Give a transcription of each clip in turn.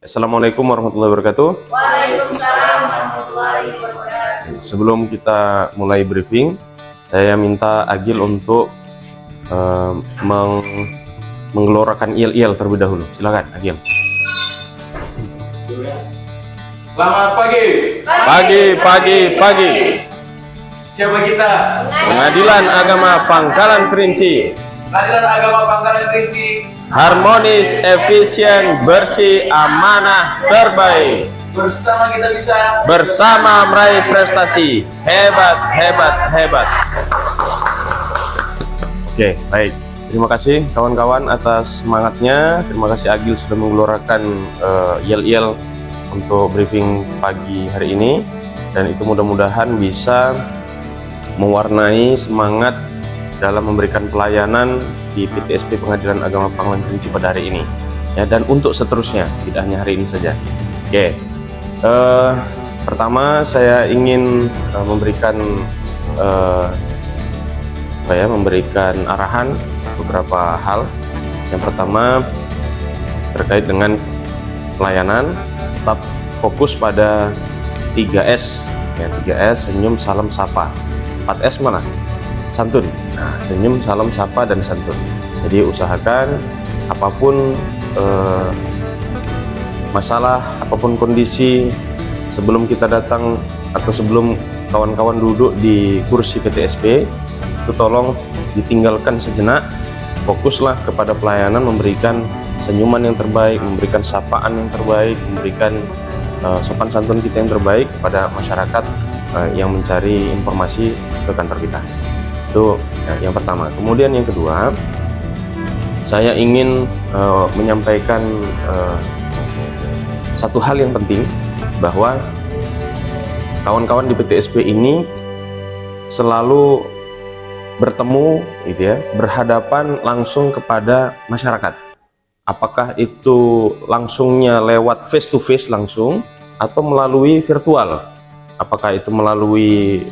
Assalamualaikum warahmatullahi wabarakatuh. Waalaikumsalam warahmatullahi wabarakatuh. Sebelum kita mulai briefing, saya minta Agil untuk menggelorakan yel-yel terlebih dahulu. Silakan Agil. Selamat pagi. Pagi. Siapa kita? Pengadilan Agama Pangkalan Kerinci. Pengadilan Agama Pangkalan Kerinci. Harmonis, efisien, bersih, amanah, terbaik. Bersama kita bisa. Bersama meraih prestasi. Hebat. Oke, baik. Terima kasih kawan-kawan atas semangatnya. Terima kasih Agil sudah menggelorakan yel-yel untuk briefing pagi hari ini. Dan itu mudah-mudahan bisa mewarnai semangat dalam memberikan pelayanan di PTSP Pengadilan Agama Pangkalan Kerinci pada hari ini. Ya, dan untuk seterusnya, tidak hanya hari ini saja. Oke. Pertama saya ingin memberikan arahan beberapa hal. Yang pertama terkait dengan pelayanan, tetap fokus pada 3S ya, 3S, senyum, salam, sapa. 4S mana? Santun. Nah, senyum, salam, sapa, dan santun. Jadi usahakan apapun masalah, apapun kondisi, sebelum kita datang atau sebelum kawan-kawan duduk di kursi PTSP, itu tolong ditinggalkan sejenak, fokuslah kepada pelayanan, memberikan senyuman yang terbaik, memberikan sapaan yang terbaik, memberikan sopan santun kita yang terbaik kepada masyarakat yang mencari informasi ke kantor kita. Itu yang pertama. Kemudian yang kedua, saya ingin menyampaikan satu hal yang penting, bahwa kawan-kawan di PTSP ini selalu bertemu gitu ya, berhadapan langsung kepada masyarakat. Apakah itu langsungnya lewat face to face langsung atau melalui virtual? Apakah itu melalui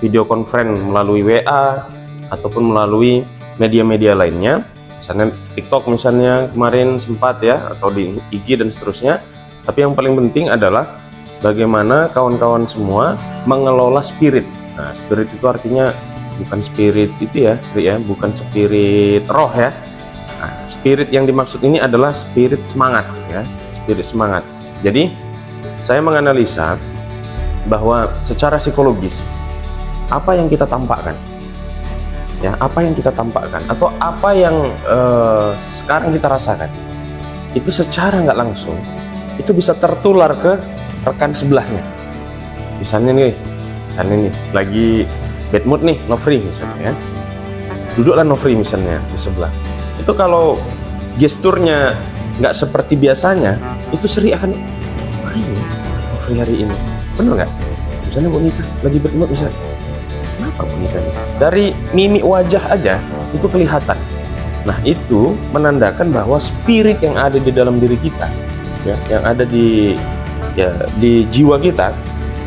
video conference, melalui WA ataupun melalui media-media lainnya, misalnya TikTok misalnya kemarin sempat ya, atau di IG dan seterusnya. Tapi yang paling penting adalah bagaimana kawan-kawan semua mengelola spirit. Nah, spirit itu artinya bukan spirit itu ya, bukan spirit roh ya. Nah, spirit yang dimaksud ini adalah spirit semangat ya, spirit semangat. Jadi saya menganalisa bahwa secara psikologis apa yang kita tampakkan ya, apa yang kita tampakkan atau apa yang sekarang kita rasakan itu secara nggak langsung itu bisa tertular ke rekan sebelahnya. Misalnya nih lagi bad mood nih, Nofri misalnya ya, duduklah Nofri misalnya di sebelah. Itu kalau gesturnya nggak seperti biasanya, itu Sri akan ini Nofri hari ini bener nggak? Misalnya Bu Nita lagi bad mood misalnya, kenapa Bu Nita nih? Dari mimik wajah aja itu kelihatan. Nah, itu menandakan bahwa spirit yang ada di dalam diri kita ya, yang ada di jiwa kita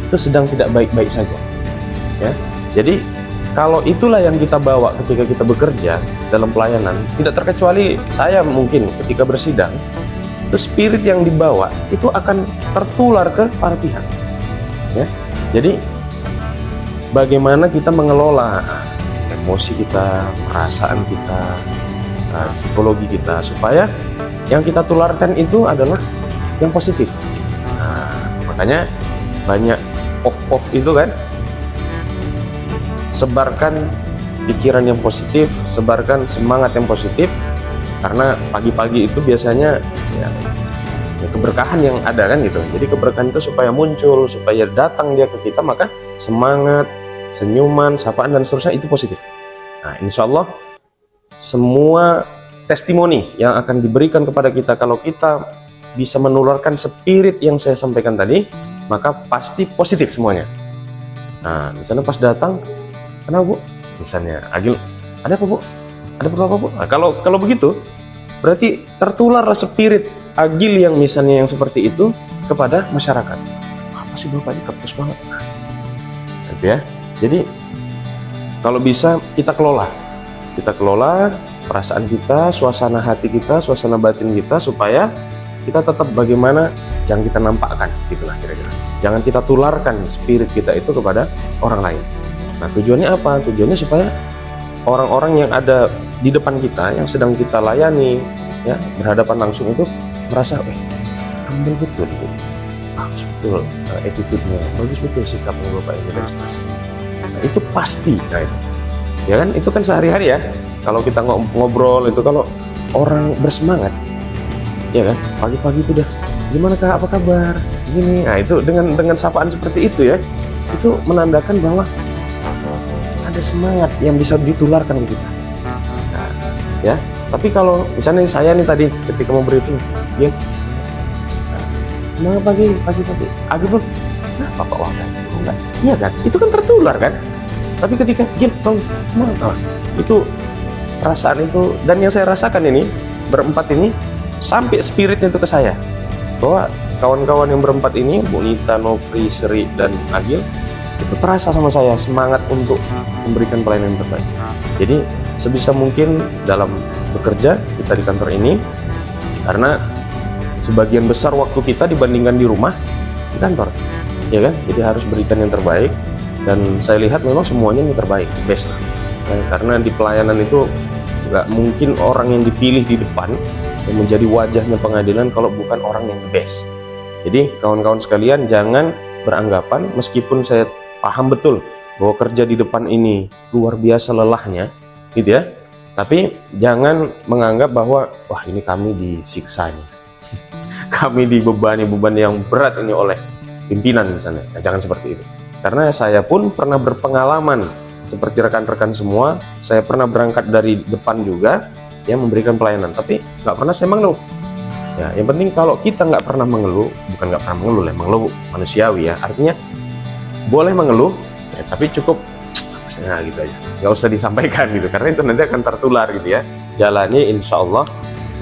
itu sedang tidak baik-baik saja ya. Jadi kalau itulah yang kita bawa ketika kita bekerja dalam pelayanan, tidak terkecuali saya mungkin ketika bersidang, itu spirit yang dibawa itu akan tertular ke para pihak ya. Jadi bagaimana kita mengelola emosi kita, perasaan kita, psikologi kita, supaya yang kita tularkan itu adalah yang positif. Nah, makanya banyak off itu kan, sebarkan pikiran yang positif, sebarkan semangat yang positif, karena pagi-pagi itu biasanya ya keberkahan yang ada kan gitu. Jadi keberkahan itu supaya muncul, supaya datang dia ke kita, maka semangat, senyuman, sapaan dan seterusnya itu positif. Nah, insya Allah semua testimoni yang akan diberikan kepada kita kalau kita bisa menularkan spirit yang saya sampaikan tadi, maka pasti positif semuanya. Nah, misalnya pas datang, kenapa Bu? Misalnya, Agil, ada apa Bu? Ada apa Bu? Nah, kalau begitu, berarti tertular spirit Agil yang misalnya yang seperti itu kepada masyarakat. Apa sih Bapak ini kapus banget? Gitu ya. Jadi kalau bisa kita kelola perasaan kita, suasana hati kita, suasana batin kita, supaya kita tetap bagaimana jangan kita nampakkan, gitulah kira-kira. Jangan kita tularkan spirit kita itu kepada orang lain. Nah, tujuannya apa? Tujuannya supaya orang-orang yang ada di depan kita yang sedang kita layani, ya, berhadapan langsung itu merasa, humble betul itu, bagus betul attitude-nya, bagus betul sikapnya Bapak ini dan seterusnya. Nah, itu pasti, nah itu, ya kan, itu kan sehari-hari ya. Kalau kita ngobrol itu, kalau orang bersemangat, ya kan, pagi-pagi itu udah, gimana Kak, apa kabar, gini, nah itu dengan sapaan seperti itu ya, itu menandakan bahwa ada semangat yang bisa ditularkan ke kita. Nah, ya, tapi kalau misalnya saya nih tadi ketika mau briefing, ya, nah, pagi, Agi bro, nah Bapak Wahda, enggak, iya kan, itu kan tertular kan. Tapi ketika itu perasaan itu, dan yang saya rasakan ini berempat ini sampai spiritnya itu ke saya, bahwa kawan-kawan yang berempat ini, Bu Nita, Nofri, Sri, dan Agil, itu terasa sama saya semangat untuk memberikan pelayanan yang terbaik. Jadi sebisa mungkin dalam bekerja kita di kantor ini, karena sebagian besar waktu kita dibandingkan di rumah, di kantor, ya kan, jadi harus berikan yang terbaik. Dan saya lihat memang semuanya yang terbaik, best lah. Karena di pelayanan itu nggak mungkin orang yang dipilih di depan yang menjadi wajahnya pengadilan kalau bukan orang yang the best. Jadi kawan-kawan sekalian, jangan beranggapan, meskipun saya paham betul bahwa kerja di depan ini luar biasa lelahnya, gitu ya, tapi jangan menganggap bahwa wah ini kami disiksa nih, kami dibebani beban yang berat ini oleh pimpinan misalnya. Nah, jangan seperti itu. Karena saya pun pernah berpengalaman seperti rekan-rekan semua, saya pernah berangkat dari depan juga, ya, memberikan pelayanan, tapi nggak pernah saya mengeluh. Ya, yang penting kalau kita nggak pernah mengeluh, bukan nggak pernah mengeluh, mengeluh manusiawi ya, artinya boleh mengeluh, ya, tapi cukup, nah gitu aja, nggak usah disampaikan gitu, karena itu nanti akan tertular gitu ya. Jalani, insya Allah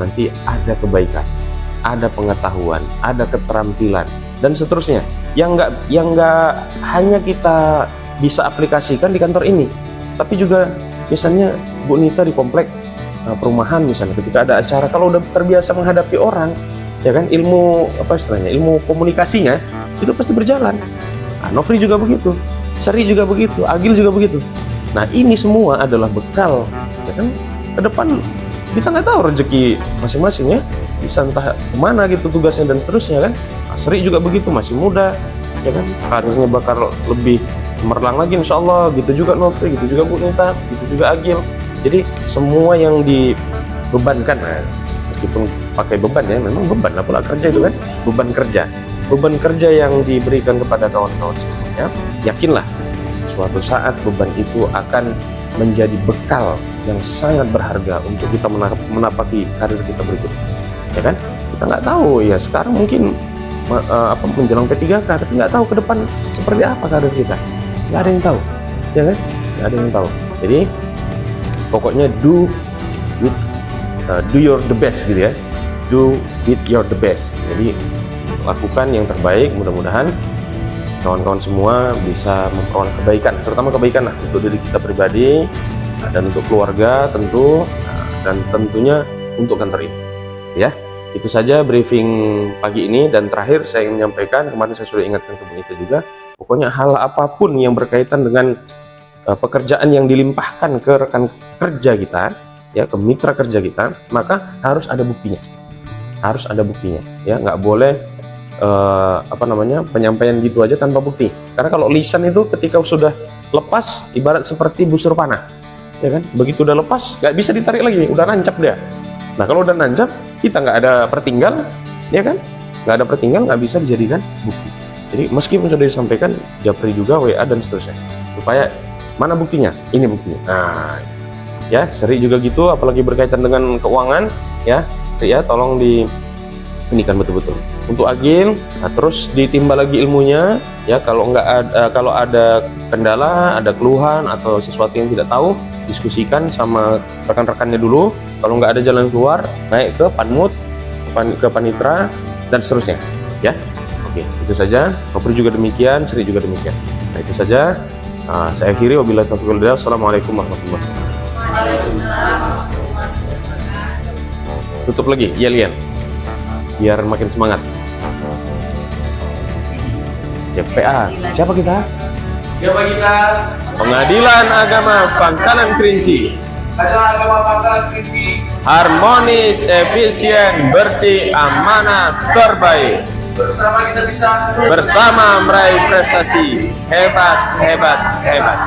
nanti ada kebaikan, ada pengetahuan, ada keterampilan, dan seterusnya. Yang nggak hanya kita bisa aplikasikan di kantor ini, tapi juga misalnya Bu Nita di komplek perumahan misalnya, ketika ada acara, kalau udah terbiasa menghadapi orang, ya kan, ilmu apa istilahnya, ilmu komunikasinya itu pasti berjalan. Nah, Nofri juga begitu, Seri juga begitu, Agil juga begitu. Nah, ini semua adalah bekal, ya kan, ke depan kita nggak tahu rezeki masing-masing ya, bisa entah kemana gitu tugasnya dan seterusnya kan. Nah, Seri juga begitu, masih muda, ya kan, karirnya bakal lebih cemerlang lagi insya Allah. Gitu juga Nofri, gitu juga Bu Nita, gitu juga Agil. Jadi semua yang dibebankan, nah, meskipun pakai beban ya, memang beban lah pula kerja itu kan, beban kerja yang diberikan kepada kawan-kawan semuanya, yakinlah suatu saat beban itu akan menjadi bekal yang sangat berharga untuk kita menapaki karir kita berikutnya, ya kan. Kita nggak tahu ya, sekarang mungkin menjelang P3K, tapi nggak tahu ke depan seperti apa karir kita, nggak ada yang tahu, ya kan, nggak ada yang tahu. Jadi pokoknya do your the best gitu ya, do with your the best. Jadi lakukan yang terbaik, mudah-mudahan kawan-kawan semua bisa memperoleh kebaikan, terutama kebaikan lah untuk diri kita pribadi dan untuk keluarga tentu, dan tentunya untuk kantor ini, ya. Itu saja briefing pagi ini. Dan terakhir saya ingin menyampaikan, kemarin saya sudah ingatkan ke Bu Nita juga, pokoknya hal apapun yang berkaitan dengan pekerjaan yang dilimpahkan ke rekan kerja kita, ya, ke mitra kerja kita, maka harus ada buktinya, ya, nggak boleh penyampaian gitu aja tanpa bukti. Karena kalau lisan itu ketika sudah lepas, ibarat seperti busur panah, ya kan, begitu udah lepas nggak bisa ditarik lagi, udah nancap dia. Nah, kalau udah nancap, kita nggak ada pertinggal, ya kan, nggak bisa dijadikan bukti. Jadi meskipun sudah disampaikan, japri juga, WA dan seterusnya, supaya mana buktinya, ini buktinya. Nah, ya, Seri juga gitu, apalagi berkaitan dengan keuangan, ya, ya, tolong diinikan betul-betul. Untuk Agil, nah, terus ditimba lagi ilmunya, ya, kalau ada kendala, ada keluhan atau sesuatu yang tidak tahu, diskusikan sama rekan-rekannya dulu. Kalau nggak ada jalan keluar, naik ke Panmut, ke Panitra, dan seterusnya, ya. Oke, itu saja. Nofri juga demikian, Sri juga demikian. Nah, itu saja. Saya akhiri, wabillahi taufiq wal hidayah. Assalamualaikum warahmatullahi wabarakatuh. Waalaikumsalam warahmatullahi wabarakatuh. Tutup lagi, iya Lian. biar makin semangat. YPA, siapa kita? Siapa kita? Pengadilan Agama Pangkalan Kerinci. Adalah agama Pangkalan Kerinci. Harmonis, efisien, bersih, amanah, terbaik. Bersama kita bisa. Bersama meraih prestasi hebat, hebat, hebat.